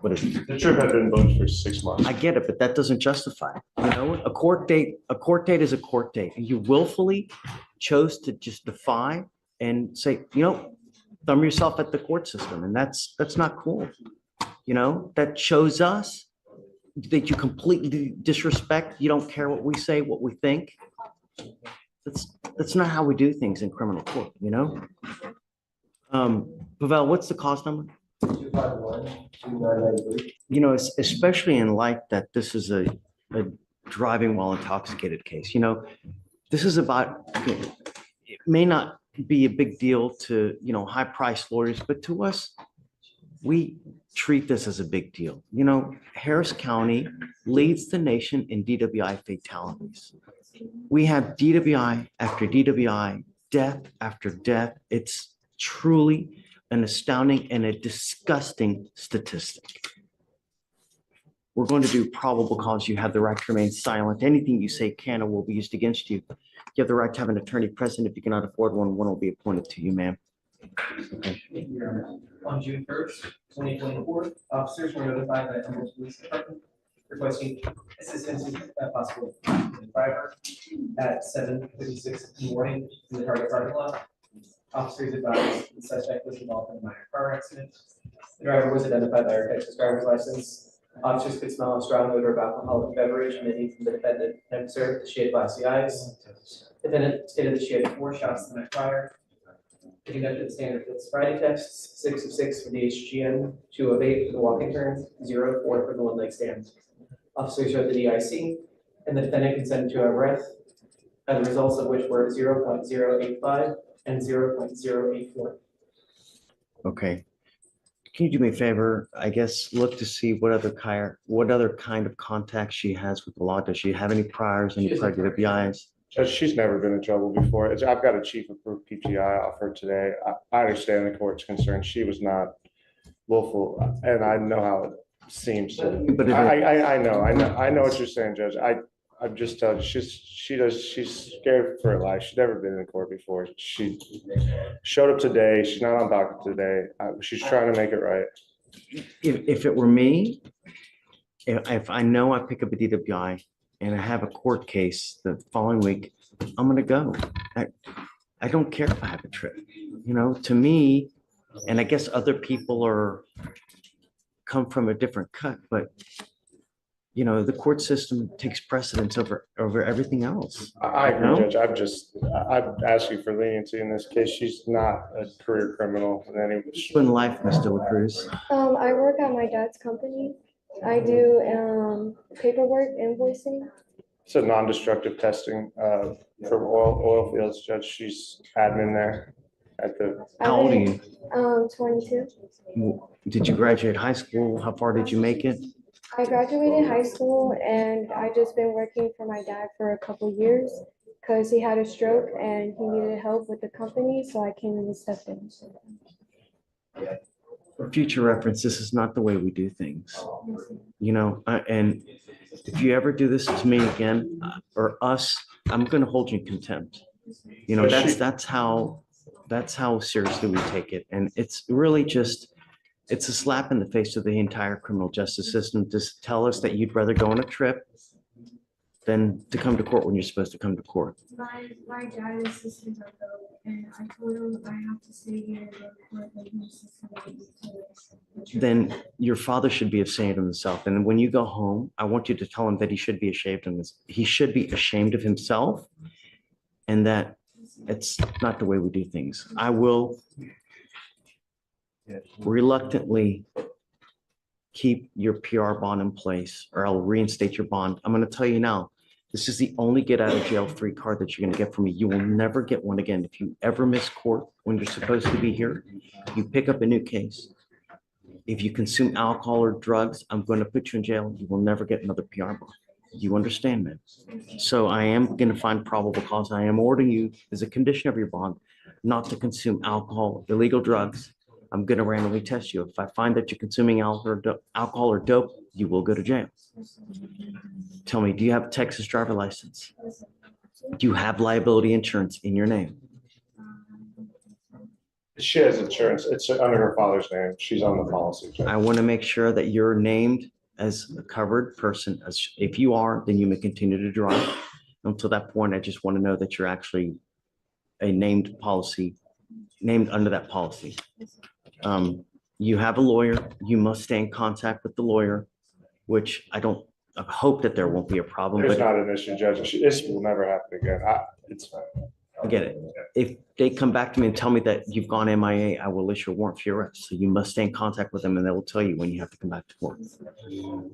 what is it? The trip had been booked for 6 months. I get it, but that doesn't justify it. You know, a court date is a court date. And you willfully chose to just defy and say, thumb yourself at the court system. And that's not cool. That shows us that you completely disrespect. You don't care what we say, what we think. That's not how we do things in criminal court, Pavel, what's the cause number? 251-2993. Especially in light that this is a driving while intoxicated case, this is about, it may not be a big deal to, high priced lawyers, but to us, we treat this as a big deal. Harris County leads the nation in DWI fatalities. We have DWI after DWI, death after death. It's truly an astounding and a disgusting statistic. We're going to do probable cause. You have the right to remain silent. Anything you say can or will be used against you. You have the right to have an attorney present. If you cannot afford one, one will be appointed to you, ma'am. Okay. On June 1st, 2024, officers were notified by Humboldt Police Department requesting assistance with possible driver at 7:56 in the morning in the target parking lot. Officers advised the suspect was involved in a minor car accident. The driver was identified by her Texas driver's license. Officers could smell a strong odor of alcoholic beverage emitting from the defendant and observed that she had glassy eyes. Defendant stated that she had 4 shots the night prior. They conducted the standard field sobriety tests, 6 of 6 for the HGN, 2 of 8 for the walking turn, 0 of 4 for the one leg stand. Officers showed the DIC, and the defendant consented to a breath, the results of which were 0.085 and 0.084. Okay. Can you do me a favor? I guess look to see what other kind of contact she has with the law. Does she have any priors, any prior DWIs? Judge, she's never been in trouble before. I've got a chief approved PGI offer today. I understand the court's concern. She was not willful, and I know how it seems to. But I know what you're saying, Judge. I'm just telling you, she's scared for her life. She's never been in court before. She showed up today. She's not on docket today. She's trying to make it right. if it were me, if I know I pick up a DWI and I have a court case the following week, I'm going to go. I don't care if I have a trip, to me, and I guess other people come from a different cut, but the court system takes precedence over everything else. I agree, Judge. I'm asking for leniency in this case. She's not a career criminal in any way. In life, Mr. LaCruz. I work at my dad's company. I do paperwork, invoicing. It's a non-destructive testing for oil fields, Judge. She's admin there at the. How old are you? 22. Did you graduate high school? How far did you make it? I graduated high school and I just been working for my dad for a couple years because he had a stroke and he needed help with the company, so I came in and stepped in. For future reference, this is not the way we do things, and if you ever do this to me again or us, I'm going to hold you in contempt. That's how seriously we take it. And it's really it's a slap in the face of the entire criminal justice system to tell us that you'd rather go on a trip than to come to court when you're supposed to come to court. My dad is assistant of and I told him I have to stay here and go to court. Then your father should be ashamed of himself. And when you go home, I want you to tell him that he should be ashamed of this. He should be ashamed of himself, and that it's not the way we do things. I will reluctantly keep your PR bond in place, or I'll reinstate your bond. I'm going to tell you now, this is the only get out of jail free card that you're going to get from me. You will never get one again. If you ever miss court when you're supposed to be here, you pick up a new case. If you consume alcohol or drugs, I'm going to put you in jail. You will never get another PR bond. You understand, man? So I am going to find probable cause. I am ordering you as a condition of your bond not to consume alcohol, illegal drugs. I'm going to randomly test you. If I find that you're consuming alcohol or dope, you will go to jail. Tell me, do you have a Texas driver license? Do you have liability insurance in your name? She has insurance. It's under her father's name. She's on the policy. I want to make sure that you're named as a covered person. As if you are, then you may continue to drive. Until that point, I just want to know that you're actually a named policy, named under that policy. You have a lawyer. You must stay in contact with the lawyer, which I hope that there won't be a problem, There's but not an issue, Judge. This will never happen again. It's fine. I get it. If they come back to me and tell me that you've gone MIA, I will issue a warrant for your arrest. So you must stay in contact with them and they will tell you when you have to come back to court.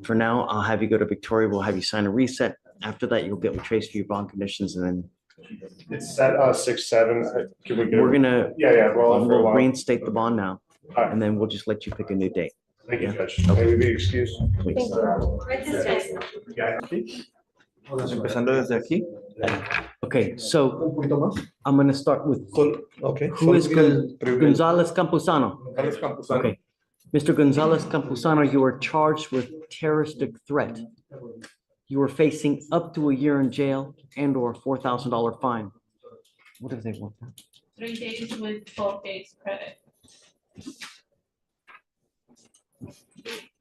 For now, I'll have you go to Victoria. We'll have you sign a reset. After that, you'll get with Trace for your bond conditions and then It's at 6/7. Can we get? we're gonna, Yeah, roll it for a we'll while. reinstate the bond now All right. and then we'll just let you pick a new date. Thank you, Judge. May we be excused? Please. Empezando desde aquí. Okay, so Un poquito más. I'm gonna start with Okay. who is Gonzalez Campuzano? González Campuzano. Okay. Mr. Gonzalez Campuzano, you are charged with terroristic threat. You are facing up to a year in jail and or $4,000 fine. What do they want? 3 days with 12 days credit.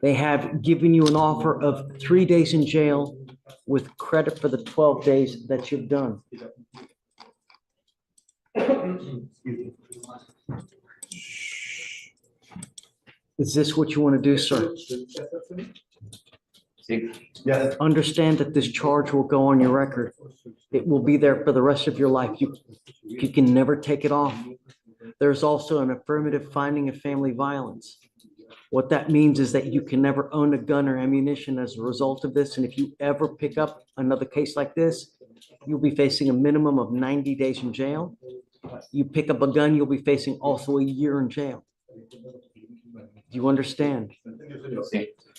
They have given you an offer of 3 days in jail with credit for the 12 days that you've done. Is this what you want to do, sir? Yes. Understand that this charge will go on your record. It will be there for the rest of your life. You can never take it off. There's also an affirmative finding of family violence. What that means is that you can never own a gun or ammunition as a result of this. And if you ever pick up another case like this, you'll be facing a minimum of 90 days in jail. You pick up a gun, you'll be facing also a year in jail. Do you understand?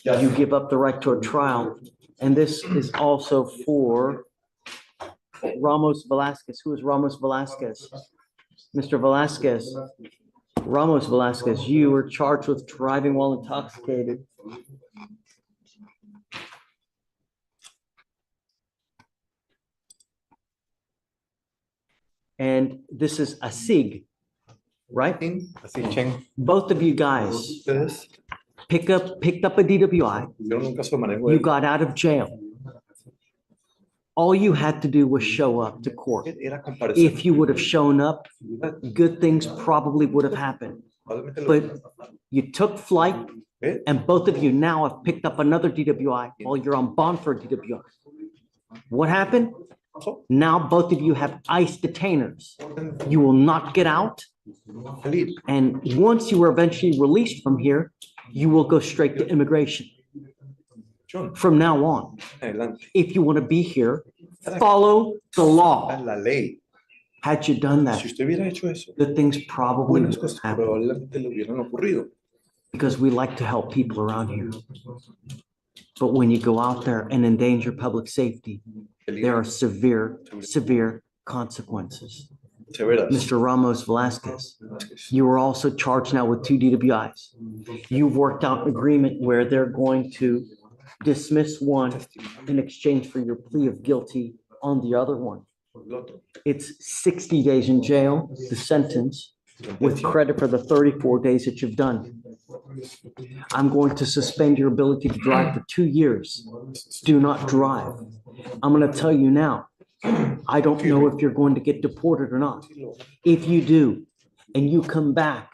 You give up the right to a trial. And this is also for Ramos Velasquez. Who is Ramos Velasquez? Mr. Velasquez, Ramos Velasquez, you were charged with driving while intoxicated. And this is a SIG, right? Así, Chen. Both of you guys Ustedes picked up a DWI. hicieron un caso de manejo You de got out of jail. All you had to do was show up to court. era comparecer. If you would have shown up, good things probably would have happened. Probablemente lo- But you took flight and both of you now have picked up another DWI while you're on bond for a DWI. What happened? Now both of you have ICE detainers. You will not get out. salir. And once you are eventually released from here, you will go straight to immigration John, from now on. adelante. If you want to be here, follow the law. La ley. Had you done that, Si usted hubiera hecho eso, good things probably buenas would cosas happen probablemente le hubieran ocurrido. because we like to help people around here. But when you go out there and endanger public safety, there are severe consequences. Severas. Mr. Ramos Velasquez, you are also charged now with 2 DWIs. You've worked out an agreement where they're going to dismiss one in exchange for your plea of guilty on the other one. It's 60 days in jail, the sentence, with credit for the 34 days that you've done. I'm going to suspend your ability to drive for 2 years. Do not drive. I'm going to tell you now, I don't know if you're going to get deported or not. If you do, and you come back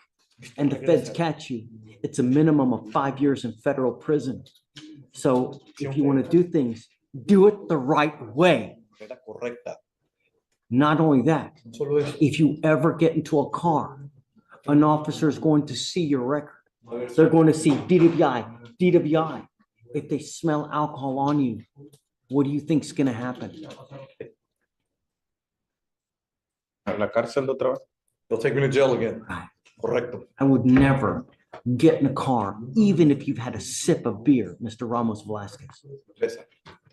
and the feds catch you, it's a minimum of 5 years in federal prison. So if you want to do things, do it the right way. Era correcta. Not only that, Solo eso. if you ever get into a car, an officer is going to see your record. They're going to see DWI. If they smell alcohol on you, what do you think is going to happen? A la cárcel de otra vez. They'll take me to jail again. Correcto. I would never get in a car, even if you've had a sip of beer, Mr. Ramos Velasquez, Esa.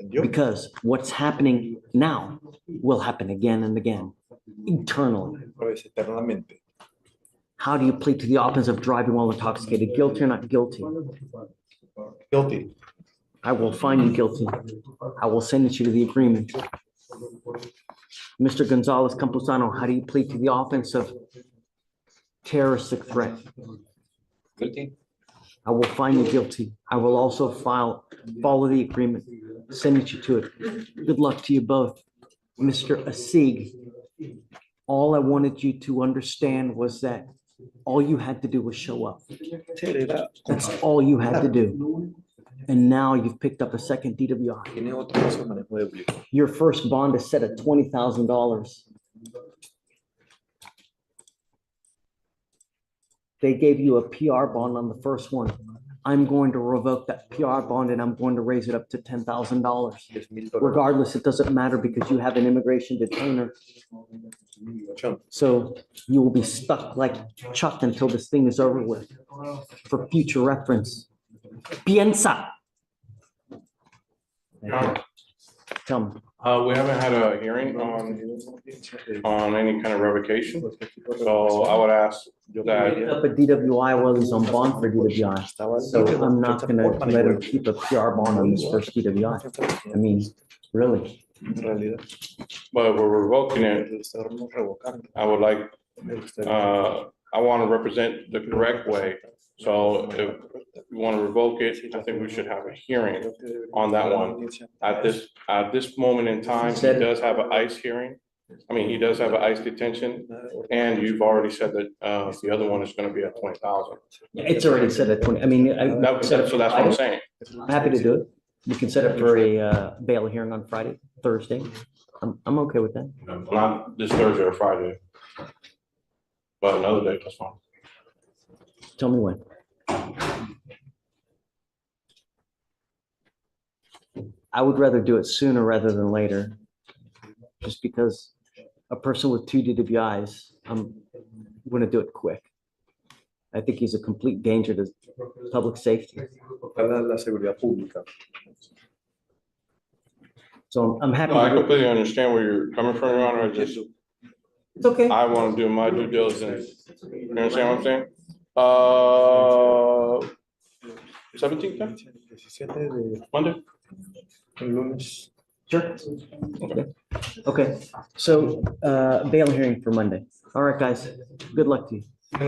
¿Entendió? because what's happening now will happen again and again, eternally. Otra vez, eternamente. How do you plead to the offense of driving while intoxicated? Guilty or not guilty? Guilty. I will find you guilty. I will sentence you to the agreement. Mr. Gonzalez Campuzano, how do you plead to the offense of terroristic threat. Guilty. I will find you guilty. I will also follow the agreement, send you to it. Good luck to you both. Mr. Asig, all I wanted you to understand was that all you had to do was show up. That's all you had to do. And now you've picked up a second DWI. Your first bond is set at $20,000. They gave you a PR bond on the first one. I'm going to revoke that PR bond and I'm going to raise it up to $10,000. Regardless, it doesn't matter because you have an immigration detainer. So you will be stuck like Chuck until this thing is over with. For future reference. Piensa. Tell me. We haven't had a hearing on any kind of revocation, so I would ask that, Up a DWI while he's on bond for DWI. So I'm not gonna let him keep a PR bond on his first DWI. I mean, really. but we're revoking it. I would like, I want to represent the correct way. So if you want to revoke it, I think we should have a hearing on that one. At this moment in time, he does have an ICE hearing. I mean, he does have an ICE detention, and you've already said that the other one is going to be at 20,000. It's already set at 20. I mean, So that's what I'm saying. I'm happy to do it. We can set up for a bail hearing on Friday, Thursday. I'm okay with that. Not this Thursday or Friday, but another day, that's fine. Tell me when. I would rather do it sooner rather than later, just because a person with 2 DWIs, I'm going to do it quick. I think he's a complete danger to public safety. So I'm happy. No, I to do it. completely understand where you're coming from, Your Honor. It's okay. I want to do my due diligence. You understand what I'm saying? 17th, Monday? Sure. Okay. So bail hearing for Monday. All right, guys. Good luck to you. Hi.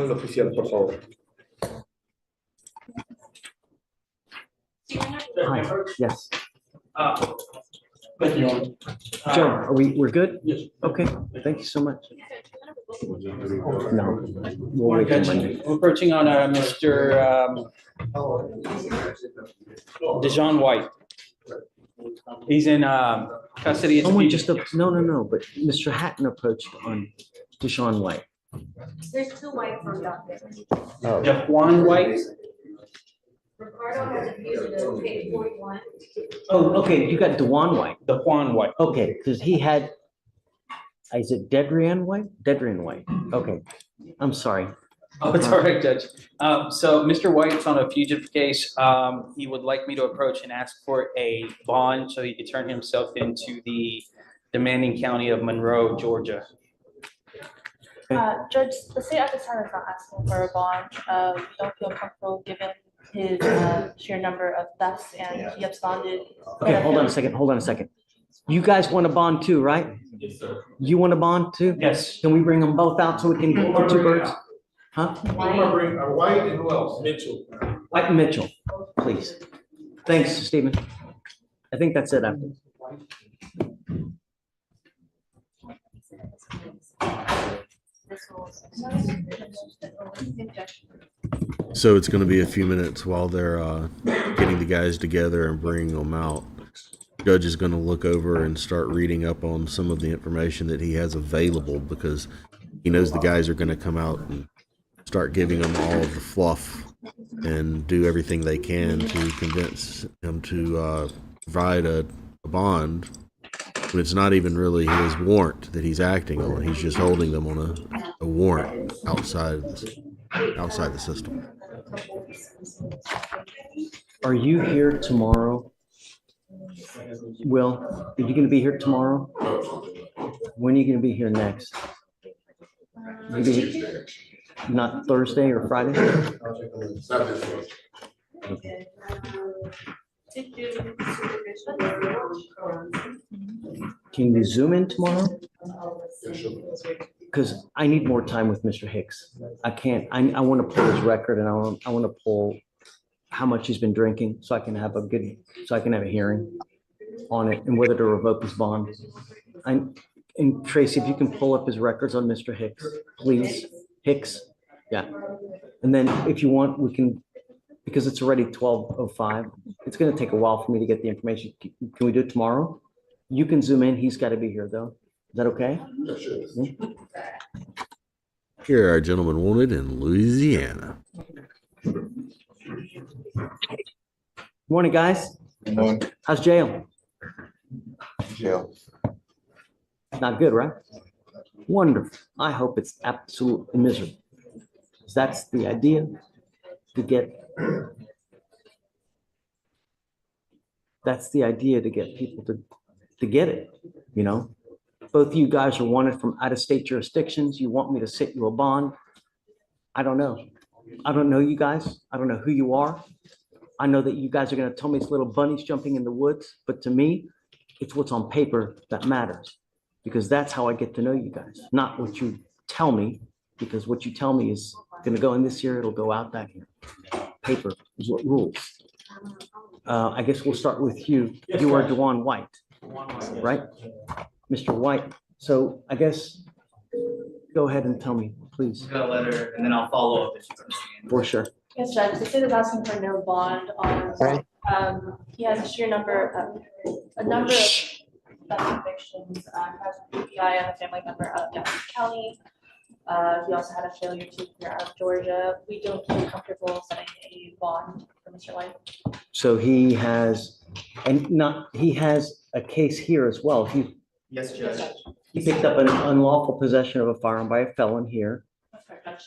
Yes. Thank you. Joe, we're good? Yes. Okay. Thank you so much. No. We'll wait till Monday. We're approaching on Mr. Dejan White. He's in custody. Someone just, no, but Mr. Hatton approached on Deshaun White. There's 2 whites on docket. Oh. Juan White. Ricardo has a fugitive, page 41. Oh, okay, you got Dewan White. The Juan White. Okay, because he had, is it Dedrian White? Dedrian White. Okay, I'm sorry. Oh, it's all right, Judge. So Mr. White's on a fugitive case. He would like me to approach and ask for a bond so he could turn himself into the demanding county of Monroe, Georgia. Judge, the state at this time is not asking for a bond. We don't feel comfortable given his sheer number of thefts and he absconded. Okay, hold on a second. You guys want a bond too, right? Yes, sir. You want a bond too? Yes. Can we bring them both out so we can get 2 birds? Huh? White and who else? Mitchell. White and Mitchell, please. Thanks, Stephen. I think that's it after. So it's going to be a few minutes while they're getting the guys together and bringing them out. Judge is going to look over and start reading up on some of the information that he has available because he knows the guys are going to come out and start giving them all of the fluff and do everything they can to convince him to provide a bond when it's not even really his warrant that he's acting on. He's just holding them on a warrant outside the system. Are you here tomorrow? Will, are you going to be here tomorrow? When are you going to be here next? Maybe not Thursday or Friday? Okay. Can you zoom in tomorrow? because I need more time with Mr. Hicks. I can't, I want to pull his record and I want to pull how much he's been drinking so I can have a hearing on it and whether to revoke his bond. And Tracy, if you can pull up his records on Mr. Hicks, please. Hicks, yeah. And then if you want, we can, because it's already 12:05. It's going to take a while for me to get the information. Can we do it tomorrow? You can zoom in. He's got to be here though. Is that okay? Here are gentlemen wanted in Louisiana. Morning, guys. Good morning. How's jail? Jail. Not good, right? Wonderful. I hope it's absolutely miserable. 'Cause that's the idea to get. That's the idea to get people to get it, you know? Both of you guys are wanted from out-of-state jurisdictions. You want me to sit you a bond? I don't know. I don't know you guys. I don't know who you are. I know that you guys are going to tell me it's little bunnies jumping in the woods, but to me, it's what's on paper that matters, because that's how I get to know you guys, not what you tell me, because what you tell me is going to go in this year, it'll go out that year. Paper is what rules. I guess we'll start with you. You are DeJuan White, right? Mr. White. So I guess, go ahead and tell me, please. Got a letter, and then I'll follow up if you understand. For sure. Yes, Judge, the state is asking for no bond on, he has a sheer number of theft convictions, has DWI and a family member out of Jackson County. He also had a failure to clear out of Georgia. We don't feel comfortable setting a bond for Mr. White. So he has, he has a case here as well. Yes, Judge. He picked up an unlawful possession of a firearm by a felon here. That's correct, Judge.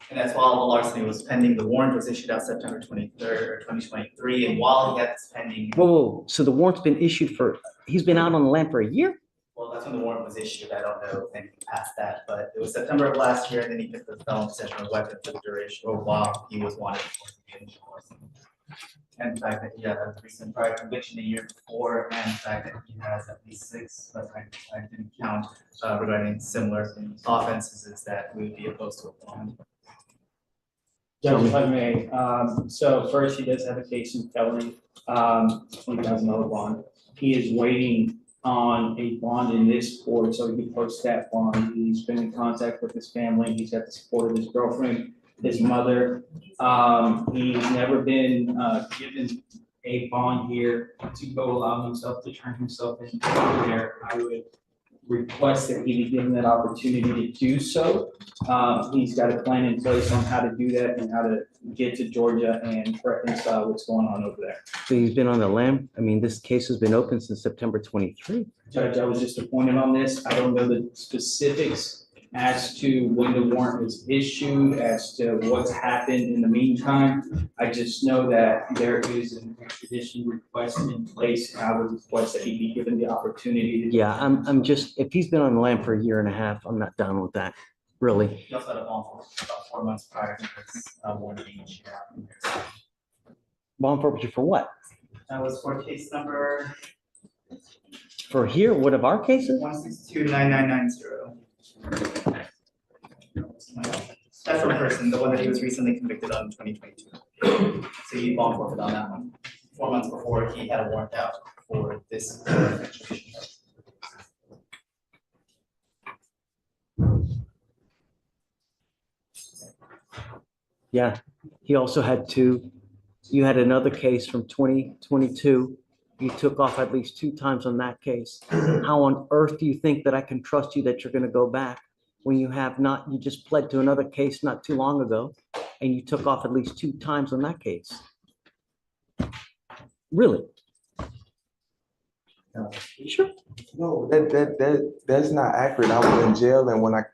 And that's while the larceny was pending. The warrant was issued out September 23rd, 2023, and while he had this pending. Whoa, so the warrant's been issued he's been out on the land for a year? Well, that's when the warrant was issued. I don't know if anything past that, but it was September of last year, and then he took the felon possession of a weapon for the duration, or while he was wanted for the initial arson. And the fact that he had a recent prior conviction a year before, and the fact that he has at least 6, but I didn't count, regarding similar offenses, is that we would be opposed to a bond. Judge, if I may, so first, he does have a case in felony, $20,000 bond. He is waiting on a bond in this court, so he can post that bond. He's been in contact with his family. He's got the support of his girlfriend, his mother. He's never been given a bond here to go allow himself to turn himself in there. I would request that he be given that opportunity to do so. He's got a plan in place on how to do that and how to get to Georgia and reconcile what's going on over there. So he's been on the lam. I mean, this case has been open since September 23. Judge, I was just appointed on this. I don't know the specifics as to when the warrant was issued, as to what's happened in the meantime. I just know that there is an extradition request in place, and I would request that he be given the opportunity to. Yeah, I'm just, if he's been on the lam for a year and a half, I'm not down with that, really. He also had a bond for about 4 months prior to this warrant being issued out. Bond forfeiture for what? That was for case number For here, one of our cases? 1629990. That's the person, the one that he was recently convicted on in 2022. So he bond forfeited on that one. 4 months before, he had a warrant out for this extradition. Yeah, he also had you had another case from 2022. You took off at least 2 times on that case. How on earth do you think that I can trust you that you're going to go back when you have not, you just pled to another case not too long ago and you took off at least 2 times on that case? Really? Sure. No, that's not accurate. I was in jail, and when I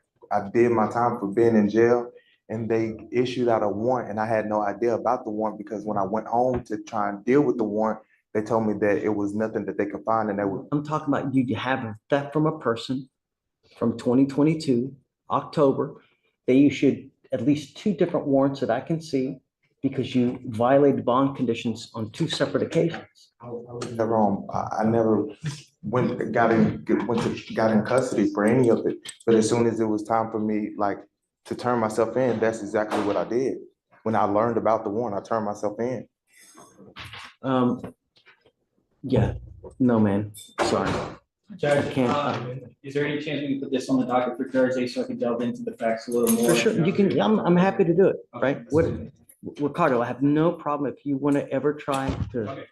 did my time for being in jail, and they issued out a warrant, and I had no idea about the warrant, because when I went home to try and deal with the warrant, they told me that it was nothing that they could find, and they were. I'm talking about you have a theft from a person from 2022, October. They issued at least 2 different warrants that I can see because you violated bond conditions on 2 separate occasions. I never got in custody for any of it. But as soon as it was time for me, like, to turn myself in, that's exactly what I did. When I learned about the warrant, I turned myself in. Yeah, no, man, sorry. Judge, can't, is there any chance we can put this on the docket for Thursday so I can delve into the facts a little more? For sure, you can, I'm happy to do it, right? What, Ricardo, I have no problem if you want to ever try to,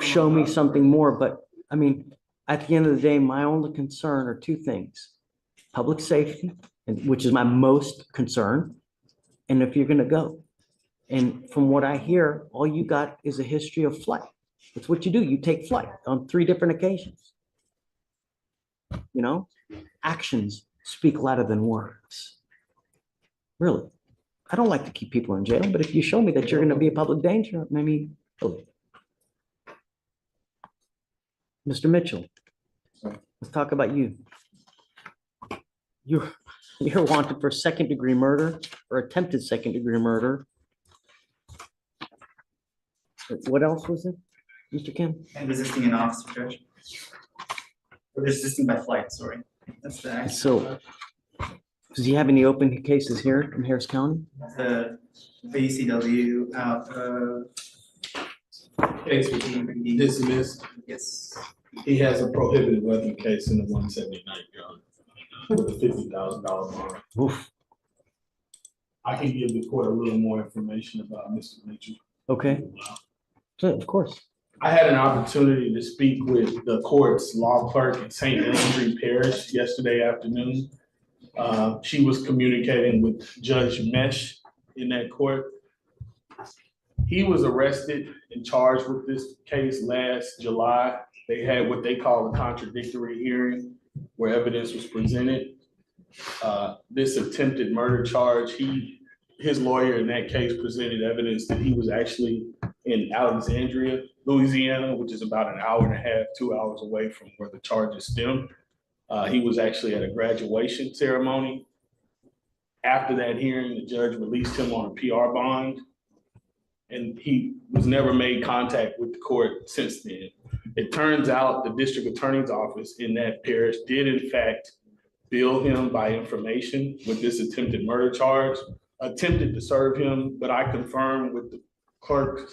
show me something more, but I mean, at the end of the day, my only concern are two things. Public safety, which is my most concern, and if you're gonna go. And from what I hear, all you got is a history of flight. It's what you do. You take flight on 3 different occasions. Actions speak louder than words. Really. I don't like to keep people in jail, but if you show me that you're going to be a public danger, maybe. Really. Mr. Mitchell, let's talk about you. You're wanted for 2nd-degree murder or attempted 2nd-degree murder. What else was it, Mr. Kim? And resisting an officer, Judge. Or resisting by flight, sorry. That's the act. So, does he have any open cases here in Harris County? The BCW out of case with being Dismissed. Yes. He has a prohibited weapon case in the 179 gun with a $50,000 bond. Oof. I can give the court a little more information about Mr. Mitchell. Okay. So, of course. I had an opportunity to speak with the court's law clerk in St. Landry Parish yesterday afternoon. She was communicating with Judge Mesh in that court. He was arrested and charged with this case last July. They had what they call a contradictory hearing where evidence was presented. This attempted murder charge, his lawyer in that case presented evidence that he was actually in Alexandria, Louisiana, which is about an hour and a half, 2 hours away from where the charges stem. He was actually at a graduation ceremony. After that hearing, the judge released him on a PR bond, and he was never made contact with the court since then. It turns out the district attorney's office in that parish did in fact bill him by information with this attempted murder charge, attempted to serve him, but I confirmed with the clerk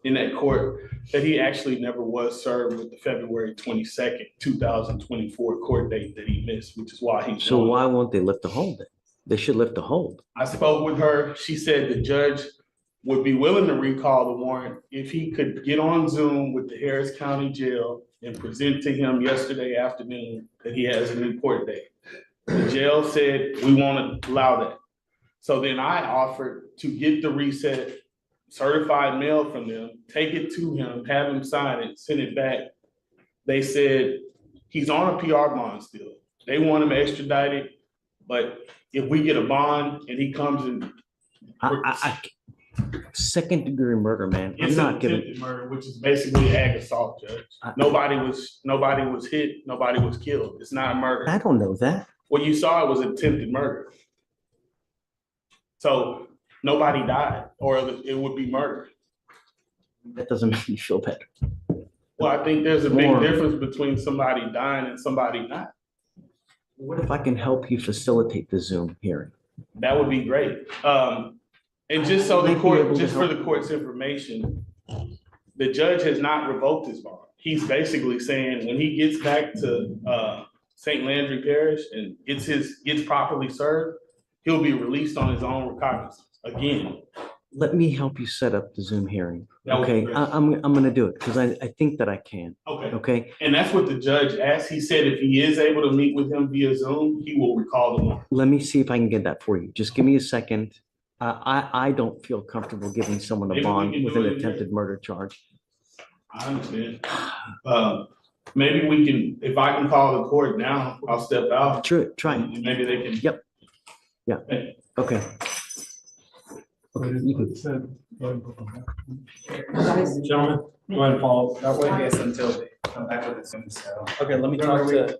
in that court that he actually never was served with the February 22nd, 2024 court date that he missed, which is why he. So why won't they lift the hold then? They should lift the hold. I spoke with her. She said the judge would be willing to recall the warrant if he could get on Zoom with the Harris County Jail and present to him yesterday afternoon that he has a new court date. The jail said, we won't allow that. So then I offered to get the reset certified mail from them, take it to him, have him sign it, send it back. They said he's on a PR bond still. They want him extradited, but if we get a bond and he comes in. 2nd-degree murder, man. It's an attempted murder, which is basically ag assault, Judge. Nobody was hit, nobody was killed. It's not a murder. I don't know that. What you saw was attempted murder. So nobody died, or it would be murder. That doesn't make me feel better. Well, I think there's a big difference between somebody dying and somebody not. What if I can help you facilitate the Zoom hearing? That would be great. And just so the court, just for the court's information, the judge has not revoked his bond. He's basically saying when he gets back to St. Landry Parish and gets properly served, he'll be released on his own recognizance again. Let me help you set up the Zoom hearing. Okay, I'm gonna do it because I think that I can. Okay. Okay. And that's what the judge asked. He said if he is able to meet with him via Zoom, he will recall the warrant. Let me see if I can get that for you. Just give me a second. I don't feel comfortable giving someone a bond with an attempted murder charge. I understand. Maybe we can, if I can call the court now, I'll step out. True, try. And maybe they can. Yep. Yeah. Okay. Gentlemen, go ahead and follow that way. Yes, until they come back with it soon, so. Okay, let me talk to